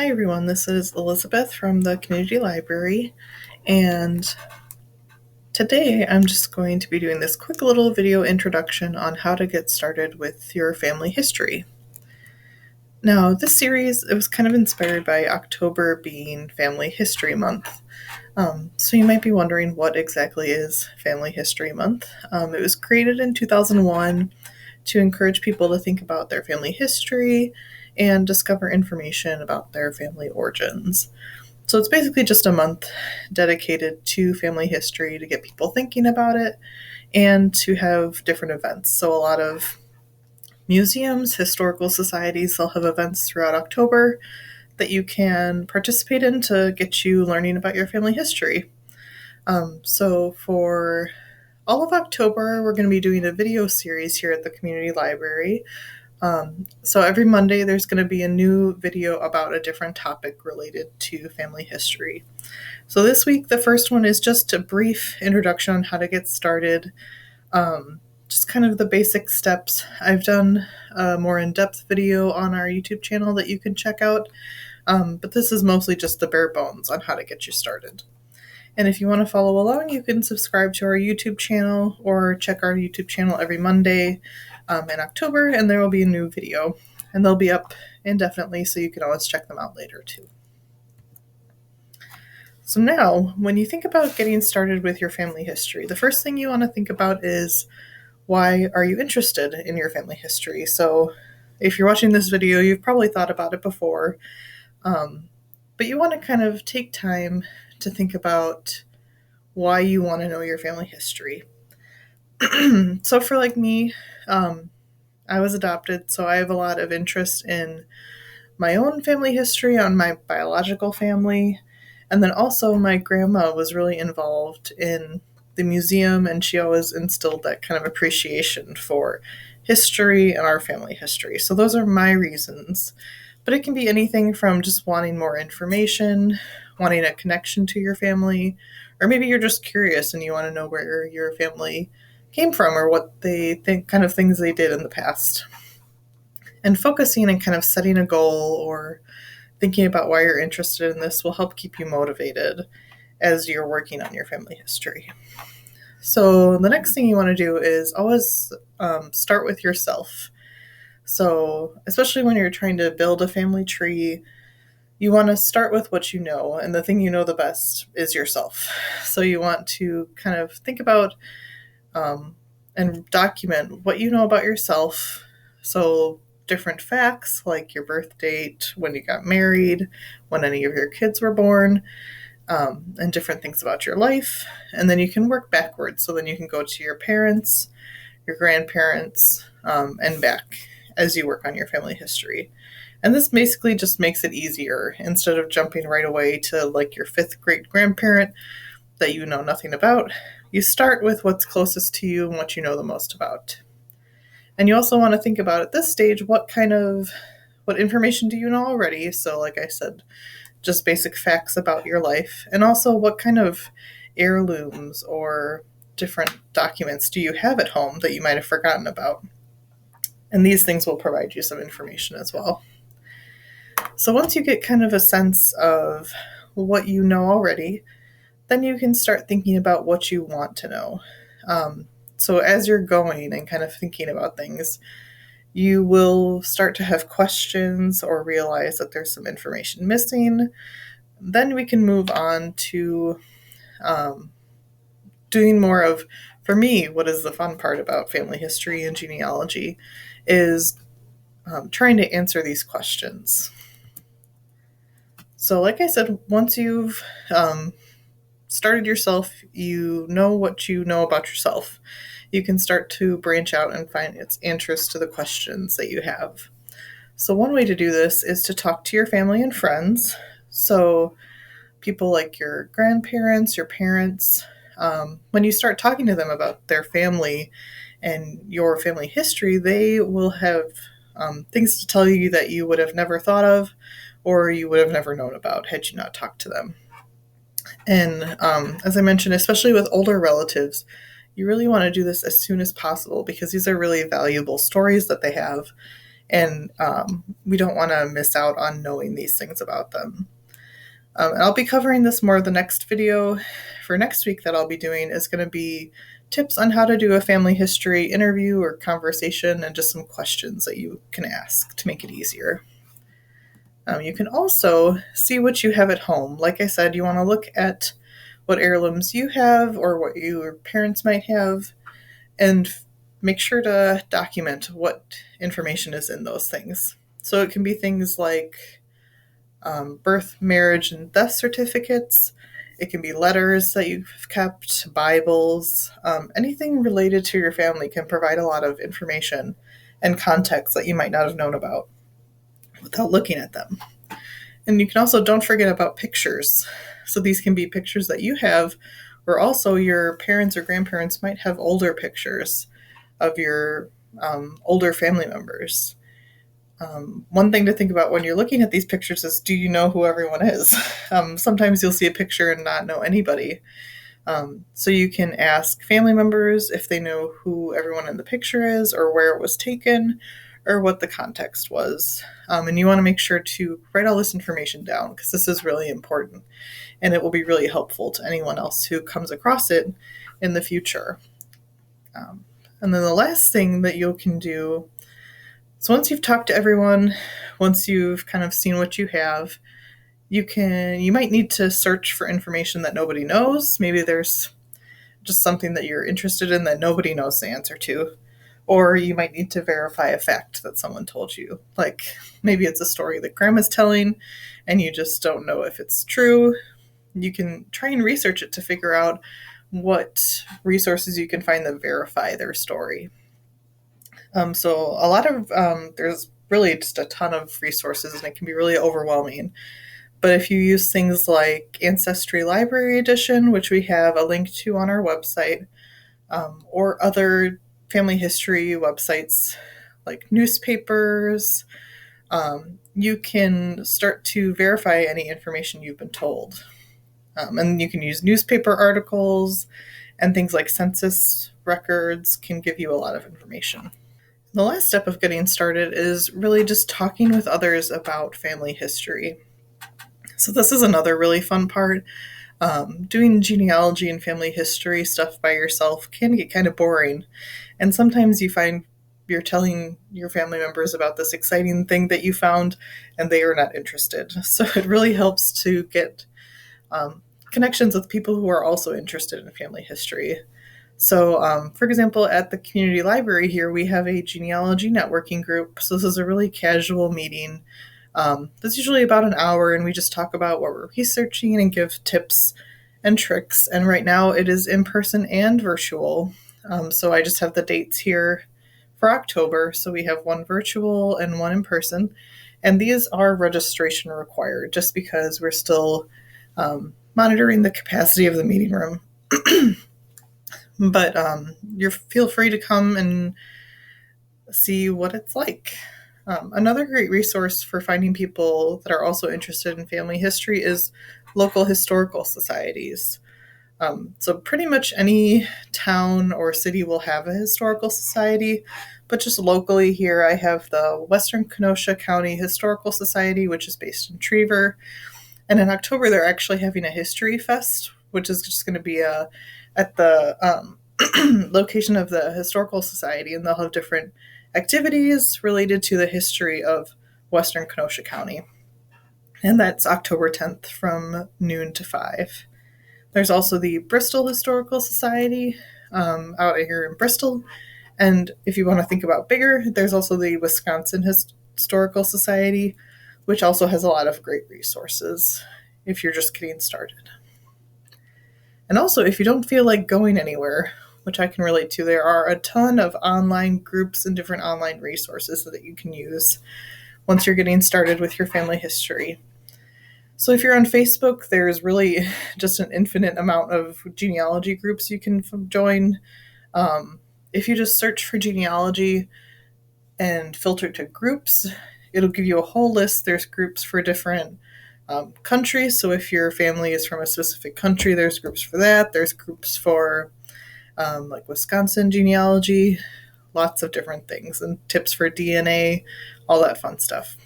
Hi everyone, this is Elizabeth from the Community Library, and today I'm just going to be doing this quick little video introduction on how to get started with your family history. Now, this series, it was kind of inspired by October being Family History Month. So you might be wondering what exactly is Family History Month. It was created in 2001 to encourage people to think about their family history and discover information about their family origins. So it's basically just a month dedicated to family history to get people thinking about it and to have different events. So a lot of museums, historical societies, they'll have events throughout October that you can participate in to get you learning about your family history. So for all of October, we're going to be doing a video series here at the community library. So every Monday, there's going to be a new video about a different topic related to family history. So this week, the first one is just a brief introduction on how to get started, just kind of the basic steps. I've done a more in-depth video on our YouTube channel that you can check out, but this is mostly just the bare bones on how to get you started. And if you want to follow along, you can subscribe to our YouTube channel or check our YouTube channel every Monday in October, and there will be a new video. And they'll be up indefinitely, so you can always check them out later too. So now, when you think about getting started with your family history, the first thing you want to think about is, why are you interested in your family history? So if you're watching this video, you've probably thought about it before, but you want to kind of take time to think about why you want to know your family history. So for like me, I was adopted, so I have a lot of interest in my own family history, on my biological family, and then also my grandma was really involved in the museum, and she always instilled that kind of appreciation for history and our family history. So those are my reasons. But it can be anything from just wanting more information, wanting a connection to your family, or maybe you're just curious and you want to know where your family came from or what they think, kind of things they did in the past. And focusing and kind of setting a goal or thinking about why you're interested in this will help keep you motivated as you're working on your family history. So the next thing you want to do is always start with yourself. So especially when you're trying to build a family tree, you want to start with what you know, and the thing you know the best is yourself. So you want to kind of think about and document what you know about yourself. So different facts like your birth date, when you got married, when any of your kids were born, and different things about your life. And then you can work backwards. So then you can go to your parents, your grandparents, and back as you work on your family history. And this basically just makes it easier instead of jumping right away to like your fifth great grandparent that you know nothing about. You start with what's closest to you and what you know the most about. And you also want to think about at this stage, what information do you know already? So like I said, just basic facts about your life, and also what kind of heirlooms or different documents do you have at home that you might have forgotten about. And these things will provide you some information as well. So once you get kind of a sense of what you know already, then you can start thinking about what you want to know. So as you're going and kind of thinking about things, you will start to have questions or realize that there's some information missing. Then we can move on to doing more of, for me, what is the fun part about family history and genealogy is trying to answer these questions. So like I said, once you've started yourself, you know what you know about yourself. You can start to branch out and find its answers to the questions that you have. So one way to do this is to talk to your family and friends. So people like your grandparents, your parents, when you start talking to them about their family and your family history, they will have things to tell you that you would have never thought of or you would have never known about had you not talked to them. And as I mentioned, especially with older relatives, you really want to do this as soon as possible because these are really valuable stories that they have. and we don't want to miss out on knowing these things about them. And I'll be covering this more. The next video for next week that I'll be doing is going to be tips on how to do a family history interview or conversation, and just some questions that you can ask to make it easier. You can also see what you have at home. Like I said, you want to look at what heirlooms you have or what your parents might have, and make sure to document what information is in those things. So it can be things like birth, marriage, and death certificates. It can be letters that you've kept, Bibles, anything related to your family can provide a lot of information and context that you might not have known about without looking at them. And you can also, don't forget about pictures. So these can be pictures that you have, or also your parents or grandparents might have older pictures of your older family members. One thing to think about when you're looking at these pictures is, do you know who everyone is? Sometimes you'll see a picture and not know anybody. So you can ask family members if they know who everyone in the picture is, or where it was taken, or what the context was. And you want to make sure to write all this information down, because this is really important, and it will be really helpful to anyone else who comes across it in the future. And then the last thing that you can do, so once you've talked to everyone, once you've kind of seen what you have, you might need to search for information that nobody knows. Maybe there's just something that you're interested in that nobody knows the answer to. Or you might need to verify a fact that someone told you. Like maybe it's a story that grandma's telling and you just don't know if it's true. You can try and research it to figure out what resources you can find that verify their story. So a lot of, there's really just a ton of resources, and it can be really overwhelming. But if you use things like Ancestry Library Edition, which we have a link to on our website, or other family history websites like newspapers, you can start to verify any information you've been told. And you can use newspaper articles, and things like census records can give you a lot of information. The last step of getting started is really just talking with others about family history. So this is another really fun part. Doing genealogy and family history stuff by yourself can get kind of boring. And sometimes you find you're telling your family members about this exciting thing that you found, and they are not interested. So it really helps to get connections with people who are also interested in family history. So, for example, at the community library here, we have a genealogy networking group. So this is a really casual meeting. That's usually about an hour, and we just talk about what we're researching and give tips and tricks. And right now it is in person and virtual. So I just have the dates here for October. So we have one virtual and one in person. And these are registration required, just because we're still monitoring the capacity of the meeting room. But you feel free to come and see what it's like. Another great resource for finding people that are also interested in family history is local historical societies. So pretty much any town or city will have a historical society, but just locally here, I have the Western Kenosha County Historical Society, which is based in Trevor. And in October, they're actually having a history fest, which is just going to be at the location of the Historical Society, and they'll have different activities related to the history of Western Kenosha County. And that's October 10th from noon to 5. There's also the Bristol Historical Society out here in Bristol. And if you want to think about bigger, there's also the Wisconsin Historical Society, which also has a lot of great resources if you're just getting started. And also, if you don't feel like going anywhere, which I can relate to, there are a ton of online groups and different online resources that you can use once you're getting started with your family history. So if you're on Facebook, there's really just an infinite amount of genealogy groups you can join. If you just search for genealogy and filter to groups, it'll give you a whole list. There's groups for different countries. So if your family is from a specific country, there's groups for that. There's groups for like Wisconsin genealogy, lots of different things and tips for DNA, all that fun stuff.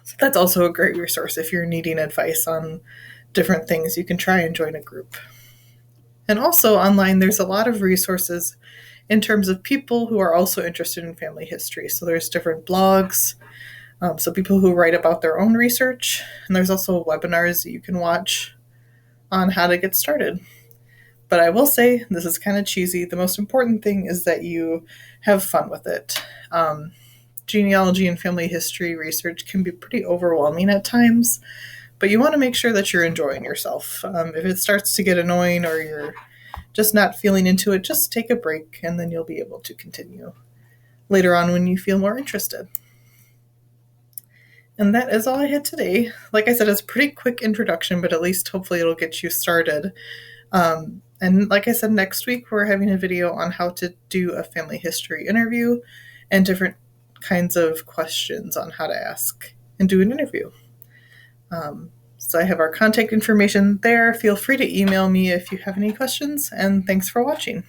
So that's also a great resource if you're needing advice on different things. You can try and join a group. And also online, there's a lot of resources in terms of people who are also interested in family history. So there's different blogs, so people who write about their own research, and there's also webinars that you can watch on how to get started. But I will say, this is kind of cheesy, the most important thing is that you have fun with it. Genealogy and family history research can be pretty overwhelming at times, but you want to make sure that you're enjoying yourself. If it starts to get annoying or you're just not feeling into it, just take a break and then you'll be able to continue later on when you feel more interested. And that is all I had today. Like I said, it's a pretty quick introduction, but at least hopefully it'll get you started. And like I said, next week we're having a video on how to do a family history interview and different kinds of questions on how to ask and do an interview. So I have our contact information there. Feel free to email me if you have any questions, and thanks for watching.